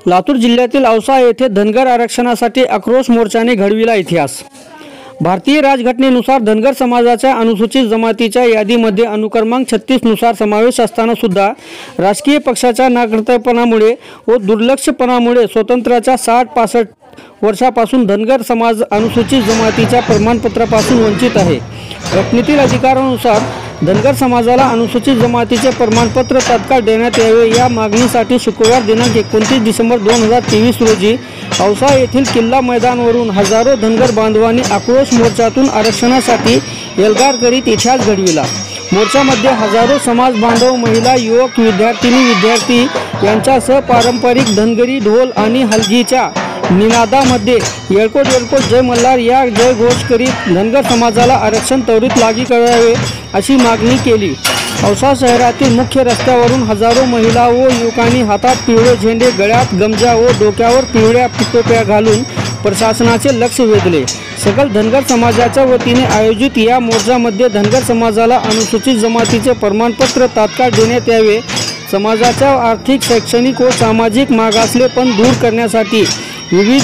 लातूर जिल्ह्यातील औसा येथे धनगर आरक्षणासाठी आक्रोश मोर्चाने घडविला इतिहास। भारतीय राज्यघटनेनुसार धनगर समाजाच्या अनुसूचित जमातीच्या यादीमध्ये अनुक्रमांक 36 नुसार समावेश असताना सुद्धा राजकीय पक्षाच्या नाकर्तेपणामुळे व दुर्लक्षपणामुळे स्वातंत्र्याच्या 60-65 वर्षापासून धनगर समाज अनुसूचित जमातीच्या प्रमाणपत्रापासून वंचित आहे। घटनेतील अधिकारानुसार धनगर समाजाला अनुसूचित जमातीचे प्रमाणपत्र तात्काळ देण्यात यावे या मागणीसाठी शुक्रवार दिनांक 29 डिसेंबर 2023 रोजी औसा येथील किल्ला मैदानावरून हजारो धनगर बांधवांनी आक्रोश मोर्चातून आरक्षणासाठी एल्गार करीत इतिहास घडविला। मोर्चामध्ये हजारो समाज बांधव, महिला, युवक, विद्यार्थी यांच्यासह पारंपरिक धनगरी ढोल आणि हलगीच्या निनादामध्ये येळकोट जय मल्हार या जय घोष करीत धनगर समाजाला आरक्षण त्वरित लागू करावे अशी मागणी केली। औसा शहरातील मुख्य रस्त्यावरून हजारो महिला व युवकांनी हातात पिवळे झेंडे, गळ्यात गमजा व डोक्यावर पिवळ्या टोप्या घालून प्रशासनाचे लक्ष वेधले। सकल धनगर समाजाच्या वतीने आयोजित या मोर्चामध्ये धनगर समाजाला अनुसूचित जमातीचे प्रमाणपत्र तात्काळ देण्यात यावे, समाजाच्या आर्थिक, शैक्षणिक व सामाजिक मागासलेपण दूर करण्यासाठी विविध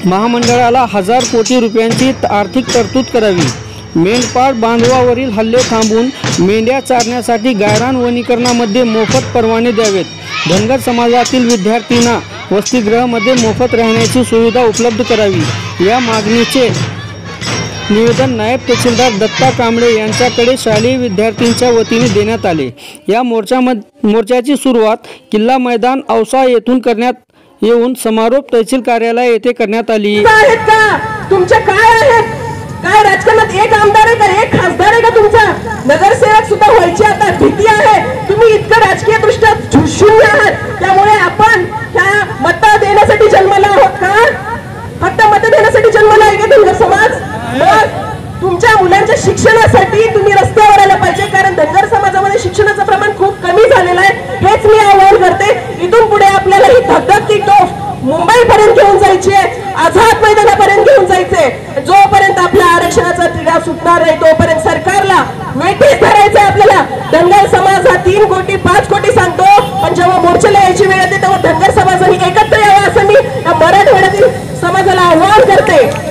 महामंडळाला 1000 कोटी रुपयांची आर्थिक तरतूद करावी, मेंढपाळ बांधवावरील हल्ले थांबवून मेंढ्या चारण्यासाठी गायरान वनीकरणामध्ये मोफत परवाने द्यावेत, धनगर समाजातील विद्यार्थ्यांना वसतिगृहामध्ये मोफत राहण्याची सुविधा उपलब्ध करावी या मागणीचे निवेदन नायब तहसीलदार दत्ता कांबळे यांच्याकडे शालेय विद्यार्थ्यांच्या वतीने देण्यात आले। या मोर्चाची सुरुवात किल्ला मैदान औसा येथून करण्यात येऊन समारोप तहसील कार्यालय येथे करण्यात आली। तुमचे काय आहेत? काय राजकारणात एक आमदार आहे का, एक खासदार आहे का? तुमचा नगरसेवक सुद्धा व्हायची आता भीती आहे। तुम्ही इतकं राजकीय दृष्ट्या शून्य आहात, त्यामुळे आपण त्या मत देण्यासाठी जन्माला आहोत का? फक्त मत देण्यासाठी जन्माला आहे का धनगर समाज? तुमच्या मुलांच्या शिक्षणासाठी तुम्ही रस्त्यावर आला पाहिजे, कारण धनगर समाजामध्ये शिक्षणाचं प्रमाण खूप कमी झालेलं आहे। हेच मी आवाहन करते। इथून पुढे आपल्याला ही धगधगती तोफ मुंबई पर्यंत घेऊन जायची आहे, आझाद मैदानापर्यंत घेऊन जायचे। जोपर्यंत आपल्या आरक्षणाचा तिढा सुटणार नाही तोपर्यंत सरकारला वेठीस धरायचं आहे आपल्याला। धनगर समाज हा 3 कोटी 5 कोटी सांगतो, पण जेव्हा मोर्चाला यायची वेळ येते तेव्हा धनगर समाजाने एकत्र यावं असं मी या मराठवाड्यातील समाजाला आवाहन करते।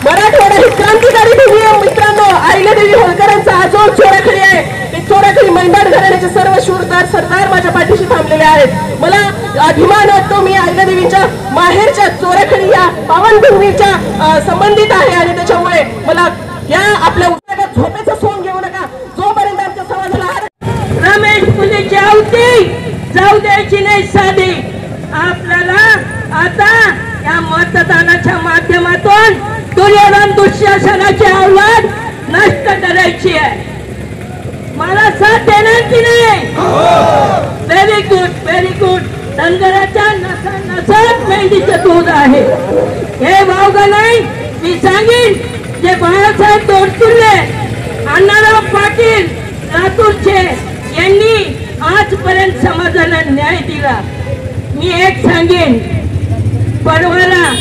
मराठवाडा ही क्रांतिकारी भूमी आहे मित्रांनो। अहिल्यादेवी होळकरांचा आजोळ चोराखडी आहे। ते चोराखडी मैदान घराण्याचे सर्व शूरदार सरदार माझ्या पाठीशी थांबलेले आहेत। मला अभिमान वाटतो, मी अहिल्यादेवीच्या माहेरच्या चोराखडी या पावनभूमीच्या संबंधित आहे आणि त्याच्यामुळे मला या आपल्या उत्साहात झोपेचं सोंग घेऊ नका जोपर्यंत आमच्या समाजाला रमेश पुलेची आवती जाऊ द्यायची नाही साधी। आपल्याला आता या मतदानाच्या माध्यमातून दुर्योधन दुःशासनाची अवलाद नष्ट करायची आहे। मला साथ देणार की नाही? Very good, very good. धनगराच्या नसात मेंढीचं दूध आहे, हे वावगं नाही। मी सांगेन जे बाळासाहेब तोडतुल्ले, अण्णाराव पाटील लातूरचे यांनी आजपर्यंत समाजाला न्याय दिला। मी एक सांगेन, परवाला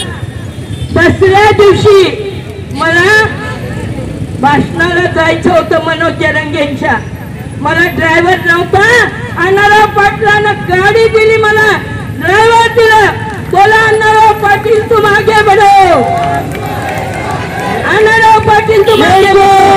2ऱ्या दिवशी मला भाषणाला जायचं होतं मनोज जरंगेंच्या। मला ड्रायव्हर नव्हता, अण्णाराव पाटलानं गाडी दिली, मला ड्रायव्हर दिला। बोला अण्णाराव पाटील तुम आगे बढ़ो, अण्णाराव पाटील तुम आगे बढ़ो।